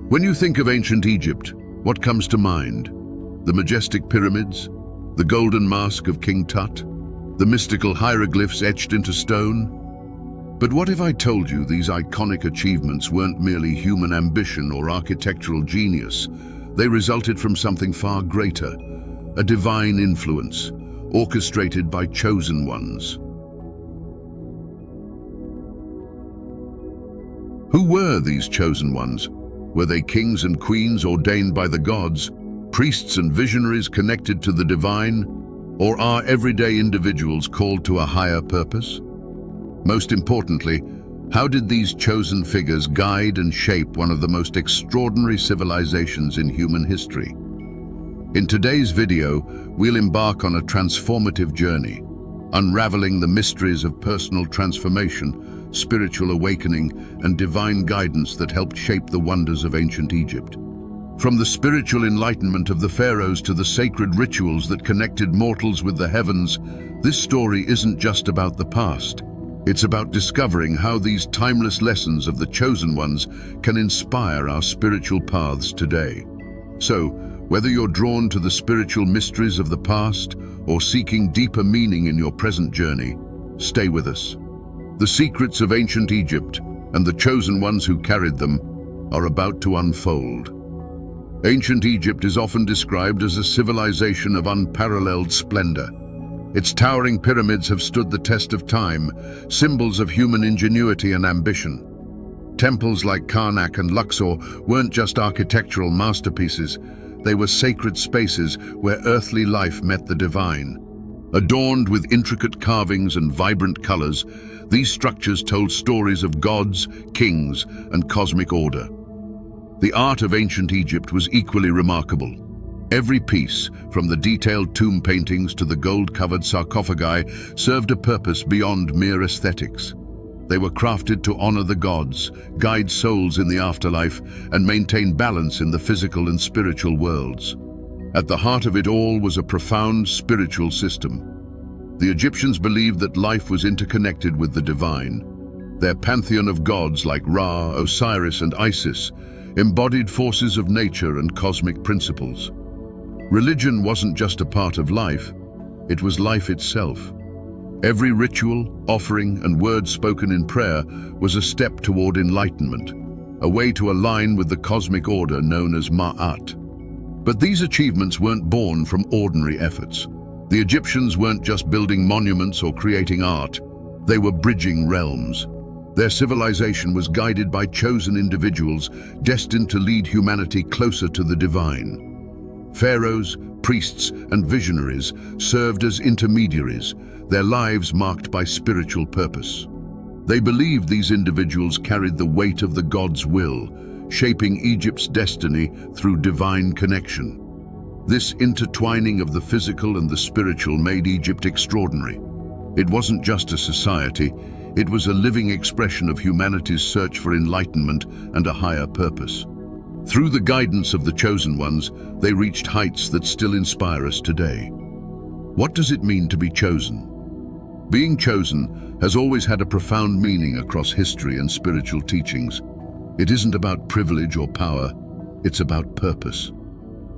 When you think of ancient Egypt, what comes to mind? The majestic pyramids, the golden mask of King Tut, the mystical hieroglyphs etched into stone? But what if I told you these iconic achievements weren't merely human ambition or architectural genius? They resulted from something far greater, a divine influence, orchestrated by chosen ones. Who were these chosen ones? Were they kings and queens ordained by the gods, priests and visionaries connected to the divine, or are everyday individuals called to a higher purpose? Most importantly, how did these chosen figures guide and shape one of the most extraordinary civilizations in human history? In today's video, we'll embark on a transformative journey, unraveling the mysteries of personal transformation, spiritual awakening, and divine guidance that helped shape the wonders of ancient Egypt. From the spiritual enlightenment of the pharaohs to the sacred rituals that connected mortals with the heavens, this story isn't just about the past. It's about discovering how these timeless lessons of the chosen ones can inspire our spiritual paths today. So, whether you're drawn to the spiritual mysteries of the past or seeking deeper meaning in your present journey, stay with us. The secrets of ancient Egypt and the chosen ones who carried them are about to unfold. Ancient Egypt is often described as a civilization of unparalleled splendor. Its towering pyramids have stood the test of time, symbols of human ingenuity and ambition. Temples like Karnak and Luxor weren't just architectural masterpieces, they were sacred spaces where earthly life met the divine. Adorned with intricate carvings and vibrant colors, these structures told stories of gods, kings, and cosmic order. The art of ancient Egypt was equally remarkable. Every piece, from the detailed tomb paintings to the gold-covered sarcophagi, served a purpose beyond mere aesthetics. They were crafted to honor the gods, guide souls in the afterlife, and maintain balance in the physical and spiritual worlds. At the heart of it all was a profound spiritual system. The Egyptians believed that life was interconnected with the divine. Their pantheon of gods like Ra, Osiris, and Isis embodied forces of nature and cosmic principles. Religion wasn't just a part of life, it was life itself. Every ritual, offering, and word spoken in prayer was a step toward enlightenment, a way to align with the cosmic order known as Ma'at. But these achievements weren't born from ordinary efforts. The Egyptians weren't just building monuments or creating art, they were bridging realms. Their civilization was guided by chosen individuals destined to lead humanity closer to the divine. Pharaohs, priests, and visionaries served as intermediaries, their lives marked by spiritual purpose. They believed these individuals carried the weight of the god's will, shaping Egypt's destiny through divine connection. This intertwining of the physical and the spiritual made Egypt extraordinary. It wasn't just a society, it was a living expression of humanity's search for enlightenment and a higher purpose. Through the guidance of the chosen ones, they reached heights that still inspire us today. What does it mean to be chosen? Being chosen has always had a profound meaning across history and spiritual teachings. It isn't about privilege or power, it's about purpose.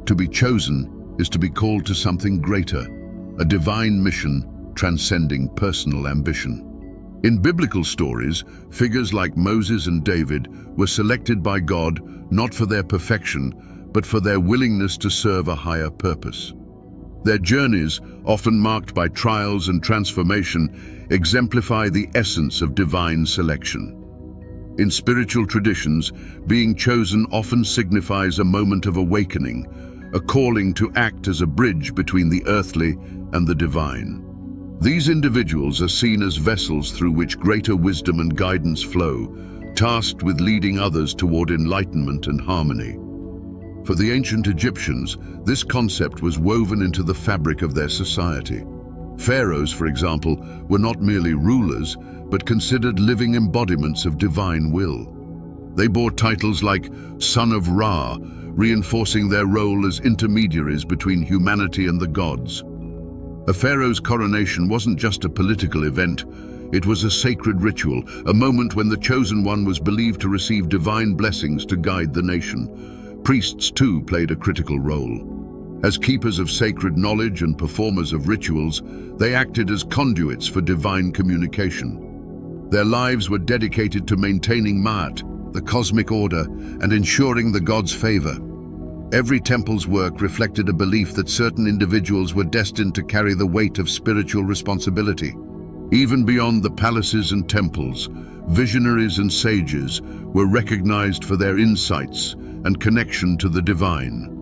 To be chosen is to be called to something greater, a divine mission transcending personal ambition. In biblical stories, figures like Moses and David were selected by God not for their perfection, but for their willingness to serve a higher purpose. Their journeys, often marked by trials and transformation, exemplify the essence of divine selection. In spiritual traditions, being chosen often signifies a moment of awakening, a calling to act as a bridge between the earthly and the divine. These individuals are seen as vessels through which greater wisdom and guidance flow, tasked with leading others toward enlightenment and harmony. For the ancient Egyptians, this concept was woven into the fabric of their society. Pharaohs, for example, were not merely rulers, but considered living embodiments of divine will. They bore titles like Son of Ra, reinforcing their role as intermediaries between humanity and the gods. A pharaoh's coronation wasn't just a political event, It was a sacred ritual, a moment when the Chosen One was believed to receive divine blessings to guide the nation. Priests, too, played a critical role. As keepers of sacred knowledge and performers of rituals, they acted as conduits for divine communication. Their lives were dedicated to maintaining Ma'at, the cosmic order, and ensuring the gods' favor. Every temple's work reflected a belief that certain individuals were destined to carry the weight of spiritual responsibility. Even beyond the palaces and temples, visionaries and sages were recognized for their insights and connection to the divine.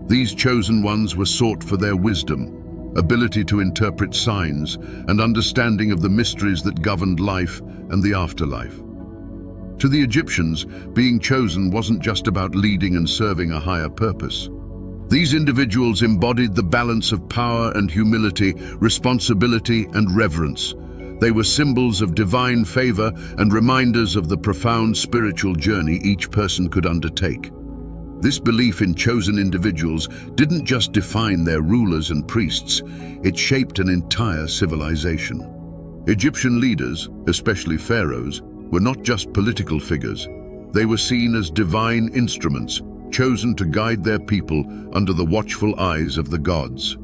These chosen ones were sought for their wisdom, ability to interpret signs, and understanding of the mysteries that governed life and the afterlife. To the Egyptians, being chosen wasn't just about leading and serving a higher purpose. These individuals embodied the balance of power and humility, responsibility and reverence. They were symbols of divine favor and reminders of the profound spiritual journey each person could undertake. This belief in chosen individuals didn't just define their rulers and priests, it shaped an entire civilization. Egyptian leaders, especially pharaohs, were not just political figures. They were seen as divine instruments, chosen to guide their people under the watchful eyes of the gods.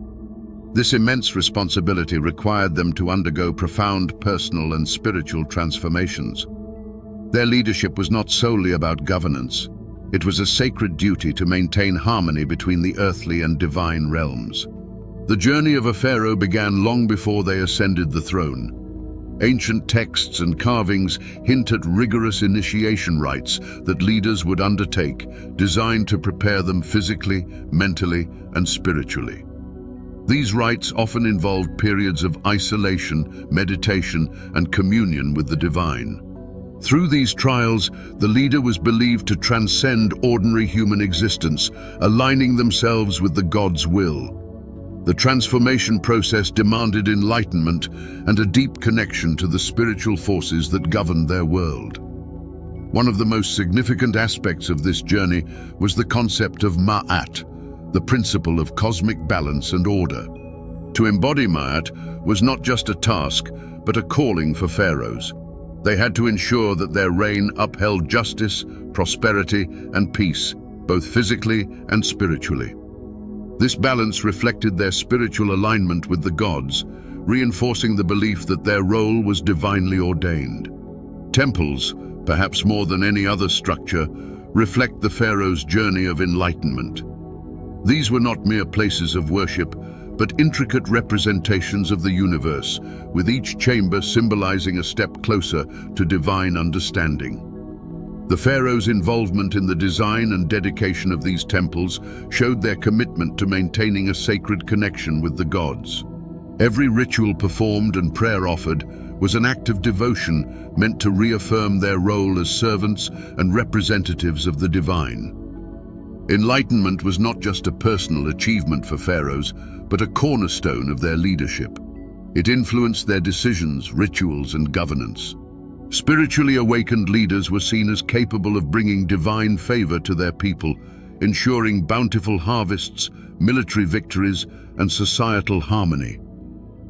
This immense responsibility required them to undergo profound personal and spiritual transformations. Their leadership was not solely about governance. It was a sacred duty to maintain harmony between the earthly and divine realms. The journey of a pharaoh began long before they ascended the throne. Ancient texts and carvings hint at rigorous initiation rites that leaders would undertake, designed to prepare them physically, mentally, and spiritually. These rites often involved periods of isolation, meditation, and communion with the divine. Through these trials, the leader was believed to transcend ordinary human existence, aligning themselves with the God's will. The transformation process demanded enlightenment and a deep connection to the spiritual forces that governed their world. One of the most significant aspects of this journey was the concept of Ma'at, the principle of cosmic balance and order. To embody Ma'at was not just a task, but a calling for pharaohs. They had to ensure that their reign upheld justice, prosperity, and peace, both physically and spiritually. This balance reflected their spiritual alignment with the gods, reinforcing the belief that their role was divinely ordained. Temples, perhaps more than any other structure, reflect the pharaoh's journey of enlightenment. These were not mere places of worship, but intricate representations of the universe, with each chamber symbolizing a step closer to divine understanding. The pharaoh's involvement in the design and dedication of these temples showed their commitment to maintaining a sacred connection with the gods. Every ritual performed and prayer offered was an act of devotion meant to reaffirm their role as servants and representatives of the divine. Enlightenment was not just a personal achievement for pharaohs, but a cornerstone of their leadership. It influenced their decisions, rituals, and governance. Spiritually awakened leaders were seen as capable of bringing divine favor to their people, ensuring bountiful harvests, military victories, and societal harmony.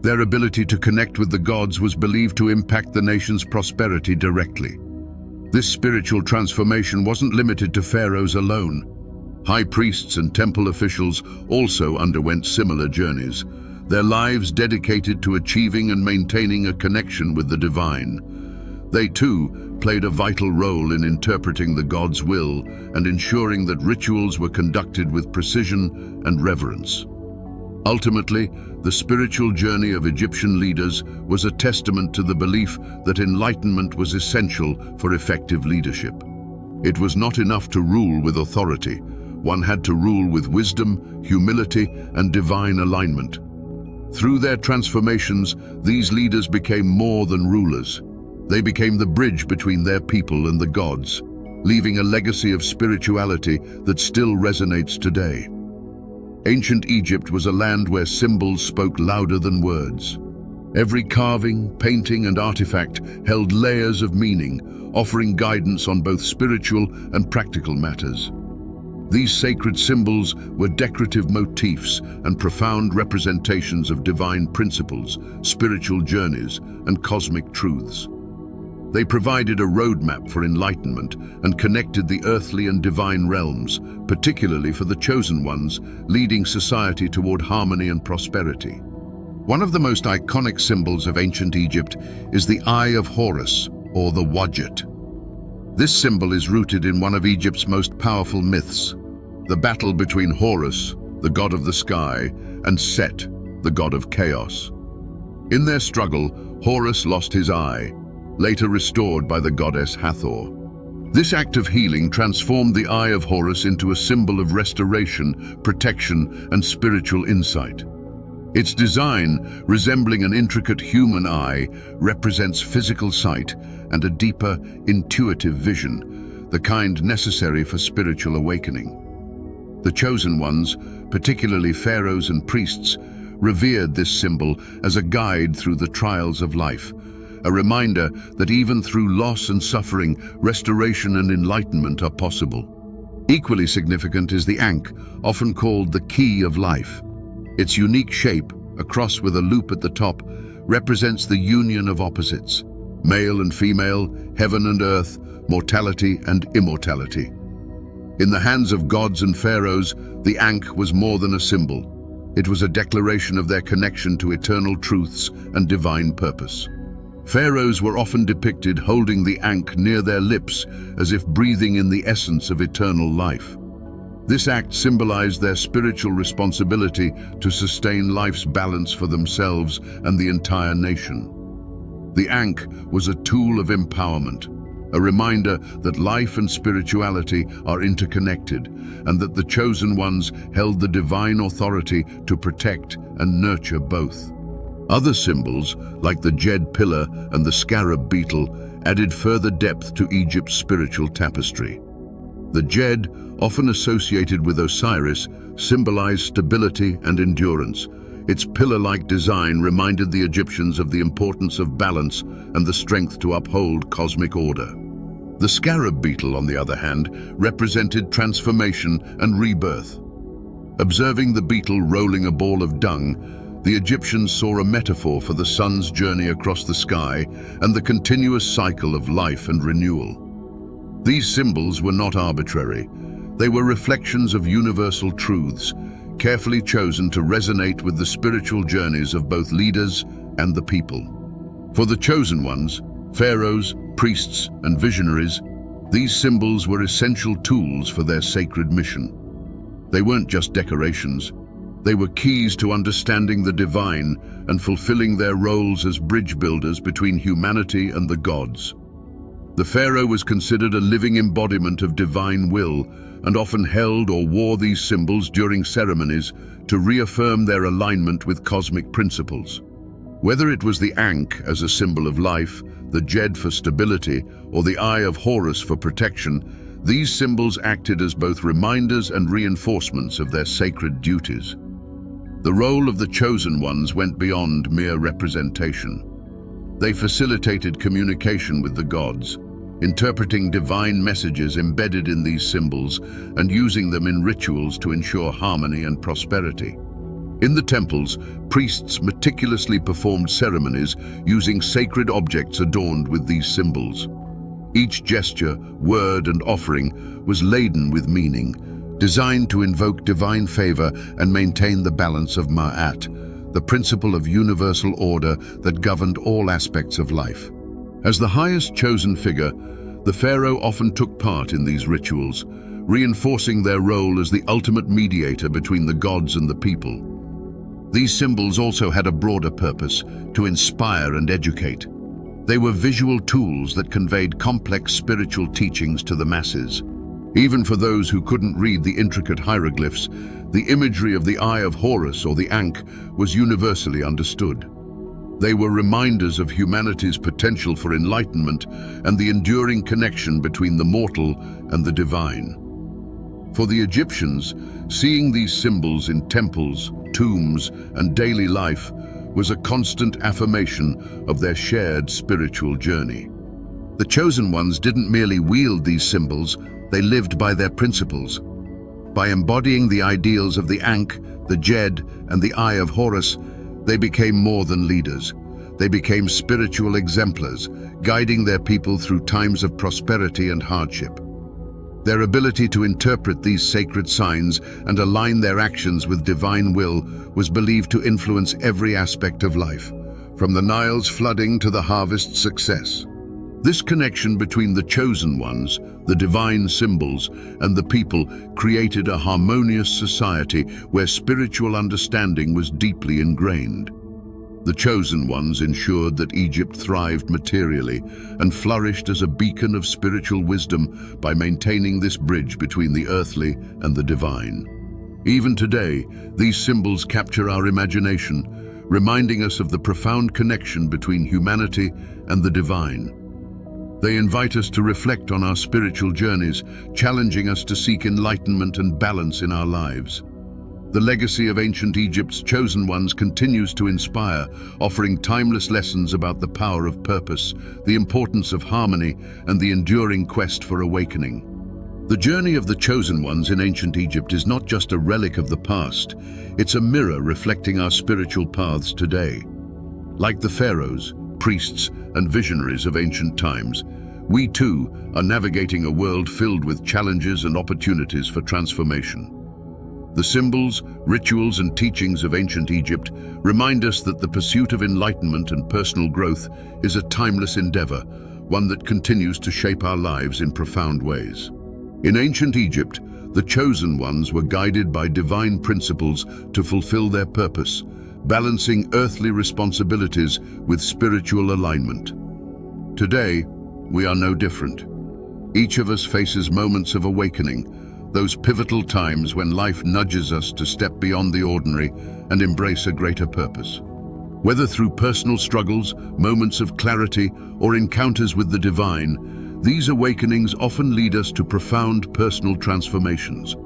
Their ability to connect with the gods was believed to impact the nation's prosperity directly. This spiritual transformation wasn't limited to pharaohs alone. High priests and temple officials also underwent similar journeys, their lives dedicated to achieving and maintaining a connection with the divine. They too played a vital role in interpreting the God's will and ensuring that rituals were conducted with precision and reverence. Ultimately, the spiritual journey of Egyptian leaders was a testament to the belief that enlightenment was essential for effective leadership. It was not enough to rule with authority. One had to rule with wisdom, humility, and divine alignment. Through their transformations, these leaders became more than rulers. They became the bridge between their people and the gods, leaving a legacy of spirituality that still resonates today. Ancient Egypt was a land where symbols spoke louder than words. Every carving, painting, and artifact held layers of meaning, offering guidance on both spiritual and practical matters. These sacred symbols were decorative motifs and profound representations of divine principles, spiritual journeys, and cosmic truths. They provided a roadmap for enlightenment and connected the earthly and divine realms, particularly for the chosen ones, leading society toward harmony and prosperity. One of the most iconic symbols of ancient Egypt is the Eye of Horus, or the Wadjet. This symbol is rooted in one of Egypt's most powerful myths, the battle between Horus, the god of the sky, and Set, the god of chaos. In their struggle, Horus lost his eye, later restored by the goddess Hathor. This act of healing transformed the Eye of Horus into a symbol of restoration, protection, and spiritual insight. Its design, resembling an intricate human eye, represents physical sight and a deeper, intuitive vision, the kind necessary for spiritual awakening. The chosen ones, particularly pharaohs and priests, revered this symbol as a guide through the trials of life, a reminder that even through loss and suffering, restoration and enlightenment are possible. Equally significant is the Ankh, often called the key of life. Its unique shape, a cross with a loop at the top, represents the union of opposites, male and female, heaven and earth, mortality and immortality. In the hands of gods and pharaohs, the Ankh was more than a symbol. It was a declaration of their connection to eternal truths and divine purpose. Pharaohs were often depicted holding the Ankh near their lips, as if breathing in the essence of eternal life. This act symbolized their spiritual responsibility to sustain life's balance for themselves and the entire nation. The Ankh was a tool of empowerment, a reminder that life and spirituality are interconnected and that the chosen ones held the divine authority to protect and nurture both. Other symbols, like the Djed pillar and the scarab beetle, added further depth to Egypt's spiritual tapestry. The Djed, often associated with Osiris, symbolized stability and endurance. Its pillar-like design reminded the Egyptians of the importance of balance and the strength to uphold cosmic order. The scarab beetle, on the other hand, represented transformation and rebirth. Observing the beetle rolling a ball of dung, the Egyptians saw a metaphor for the sun's journey across the sky and the continuous cycle of life and renewal. These symbols were not arbitrary. They were reflections of universal truths, carefully chosen to resonate with the spiritual journeys of both leaders and the people. For the chosen ones, pharaohs, priests, and visionaries, these symbols were essential tools for their sacred mission. They weren't just decorations. They were keys to understanding the divine and fulfilling their roles as bridge builders between humanity and the gods. The pharaoh was considered a living embodiment of divine will and often held or wore these symbols during ceremonies to reaffirm their alignment with cosmic principles. Whether it was the Ankh as a symbol of life, the Djed for stability, or the Eye of Horus for protection, these symbols acted as both reminders and reinforcements of their sacred duties. The role of the chosen ones went beyond mere representation. They facilitated communication with the gods, interpreting divine messages embedded in these symbols and using them in rituals to ensure harmony and prosperity. In the temples, priests meticulously performed ceremonies using sacred objects adorned with these symbols. Each gesture, word, and offering was laden with meaning, designed to invoke divine favor and maintain the balance of Ma'at, the principle of universal order that governed all aspects of life. As the highest chosen figure, the pharaoh often took part in these rituals, reinforcing their role as the ultimate mediator between the gods and the people. These symbols also had a broader purpose, to inspire and educate. They were visual tools that conveyed complex spiritual teachings to the masses. Even for those who couldn't read the intricate hieroglyphs, the imagery of the Eye of Horus, or the Ankh, was universally understood. They were reminders of humanity's potential for enlightenment and the enduring connection between the mortal and the divine. For the Egyptians, seeing these symbols in temples, tombs, and daily life was a constant affirmation of their shared spiritual journey. The chosen ones didn't merely wield these symbols, they lived by their principles. By embodying the ideals of the Ankh, the Jed, and the Eye of Horus, they became more than leaders. They became spiritual exemplars, guiding their people through times of prosperity and hardship. Their ability to interpret these sacred signs and align their actions with divine will was believed to influence every aspect of life, from the Nile's flooding to the harvest's success. This connection between the chosen ones, the divine symbols, and the people created a harmonious society where spiritual understanding was deeply ingrained. The chosen ones ensured that Egypt thrived materially and flourished as a beacon of spiritual wisdom by maintaining this bridge between the earthly and the divine. Even today, these symbols capture our imagination, reminding us of the profound connection between humanity and the divine. They invite us to reflect on our spiritual journeys, challenging us to seek enlightenment and balance in our lives. The legacy of ancient Egypt's chosen ones continues to inspire, offering timeless lessons about the power of purpose, the importance of harmony, and the enduring quest for awakening. The journey of the chosen ones in ancient Egypt is not just a relic of the past, it's a mirror reflecting our spiritual paths today. Like the pharaohs, priests, and visionaries of ancient times, we too are navigating a world filled with challenges and opportunities for transformation. The symbols, rituals, and teachings of ancient Egypt remind us that the pursuit of enlightenment and personal growth is a timeless endeavor, one that continues to shape our lives in profound ways. In ancient Egypt, the chosen ones were guided by divine principles to fulfill their purpose, balancing earthly responsibilities with spiritual alignment. Today, we are no different. Each of us faces moments of awakening, those pivotal times when life nudges us to step beyond the ordinary and embrace a greater purpose. Whether through personal struggles, moments of clarity, or encounters with the divine, these awakenings often lead us to profound personal transformations.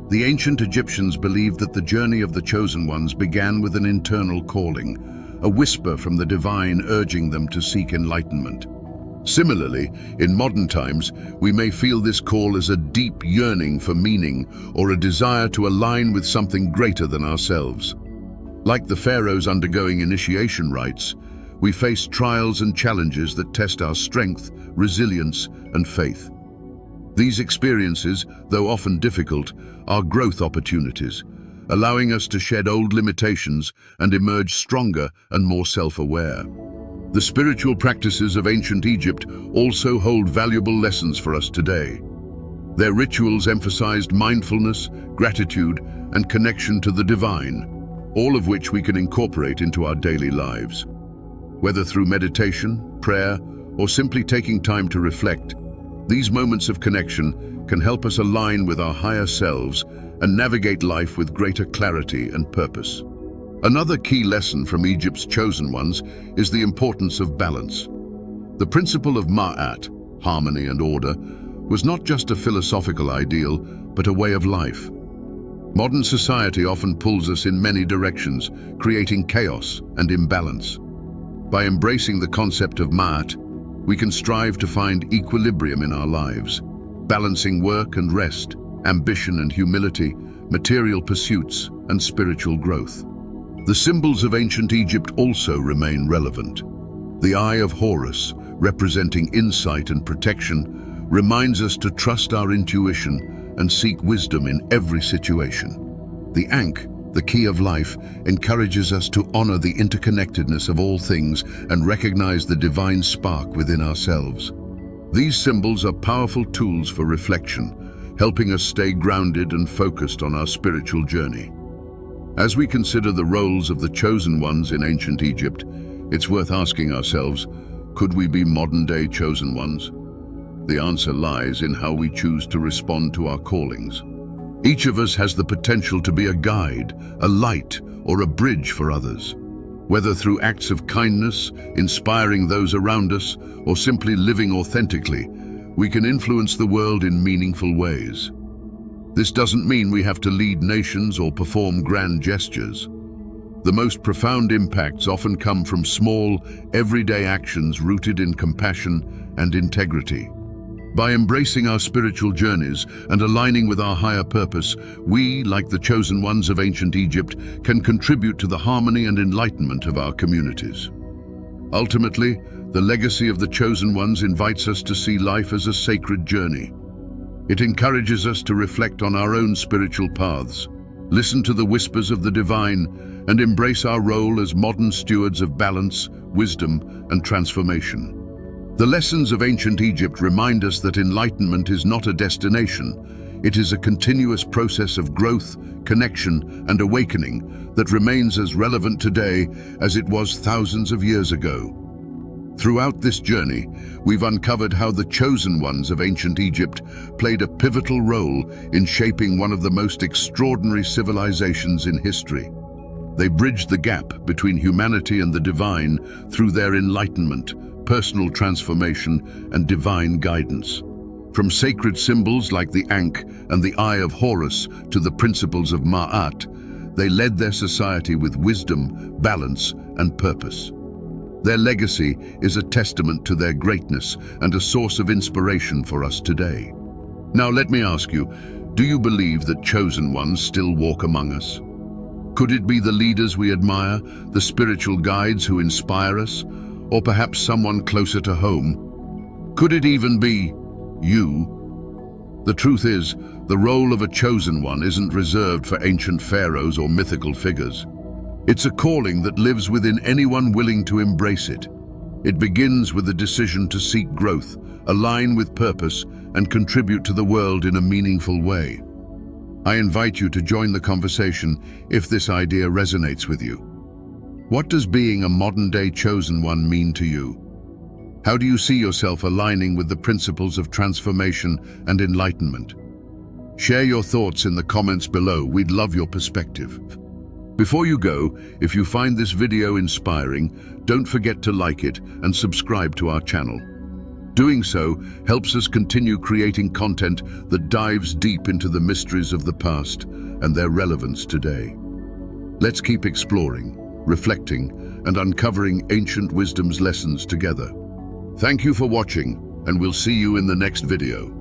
The ancient Egyptians believed that the journey of the chosen ones began with an internal calling, a whisper from the divine urging them to seek enlightenment. Similarly, in modern times, we may feel this call as a deep yearning for meaning or a desire to align with something greater than ourselves. Like the pharaohs undergoing initiation rites, we face trials and challenges that test our strength, resilience, and faith. These experiences, though often difficult, are growth opportunities, allowing us to shed old limitations and emerge stronger and more self-aware. The spiritual practices of ancient Egypt also hold valuable lessons for us today. Their rituals emphasized mindfulness, gratitude, and connection to the divine, all of which we can incorporate into our daily lives. Whether through meditation, prayer, or simply taking time to reflect, these moments of connection can help us align with our higher selves and navigate life with greater clarity and purpose. Another key lesson from Egypt's chosen ones is the importance of balance. The principle of Ma'at, harmony and order, was not just a philosophical ideal, but a way of life. Modern society often pulls us in many directions, creating chaos and imbalance. By embracing the concept of Ma'at, we can strive to find equilibrium in our lives, balancing work and rest, ambition and humility, material pursuits and spiritual growth. The symbols of ancient Egypt also remain relevant. The Eye of Horus, representing insight and protection, reminds us to trust our intuition and seek wisdom in every situation. The Ankh, the key of life, encourages us to honor the interconnectedness of all things and recognize the divine spark within ourselves. These symbols are powerful tools for reflection, helping us stay grounded and focused on our spiritual journey. As we consider the roles of the chosen ones in ancient Egypt, it's worth asking ourselves, could we be modern-day chosen ones? The answer lies in how we choose to respond to our callings. Each of us has the potential to be a guide, a light, or a bridge for others. Whether through acts of kindness, inspiring those around us, or simply living authentically, we can influence the world in meaningful ways. This doesn't mean we have to lead nations or perform grand gestures. The most profound impacts often come from small, everyday actions rooted in compassion and integrity. By embracing our spiritual journeys and aligning with our higher purpose, we, like the chosen ones of ancient Egypt, can contribute to the harmony and enlightenment of our communities. Ultimately, the legacy of the chosen ones invites us to see life as a sacred journey. It encourages us to reflect on our own spiritual paths, listen to the whispers of the divine, and embrace our role as modern stewards of balance, wisdom, and transformation. The lessons of ancient Egypt remind us that enlightenment is not a destination. It is a continuous process of growth, connection, and awakening that remains as relevant today as it was thousands of years ago. Throughout this journey, we've uncovered how the chosen ones of ancient Egypt played a pivotal role in shaping one of the most extraordinary civilizations in history. They bridged the gap between humanity and the divine through their enlightenment, personal transformation, and divine guidance. From sacred symbols like the Ankh and the Eye of Horus to the principles of Ma'at, they led their society with wisdom, balance, and purpose. Their legacy is a testament to their greatness and a source of inspiration for us today. Now let me ask you, do you believe that chosen ones still walk among us? Could it be the leaders we admire, the spiritual guides who inspire us, or perhaps someone closer to home? Could it even be you? The truth is, the role of a chosen one isn't reserved for ancient pharaohs or mythical figures. It's a calling that lives within anyone willing to embrace it. It begins with the decision to seek growth, align with purpose, and contribute to the world in a meaningful way. I invite you to join the conversation if this idea resonates with you. What does being a modern-day chosen one mean to you? How do you see yourself aligning with the principles of transformation and enlightenment? Share your thoughts in the comments below. We'd love your perspective. Before you go, if you find this video inspiring, don't forget to like it and subscribe to our channel. Doing so helps us continue creating content that dives deep into the mysteries of the past and their relevance today. Let's keep exploring, reflecting, and uncovering ancient wisdom's lessons together. Thank you for watching, and we'll see you in the next video.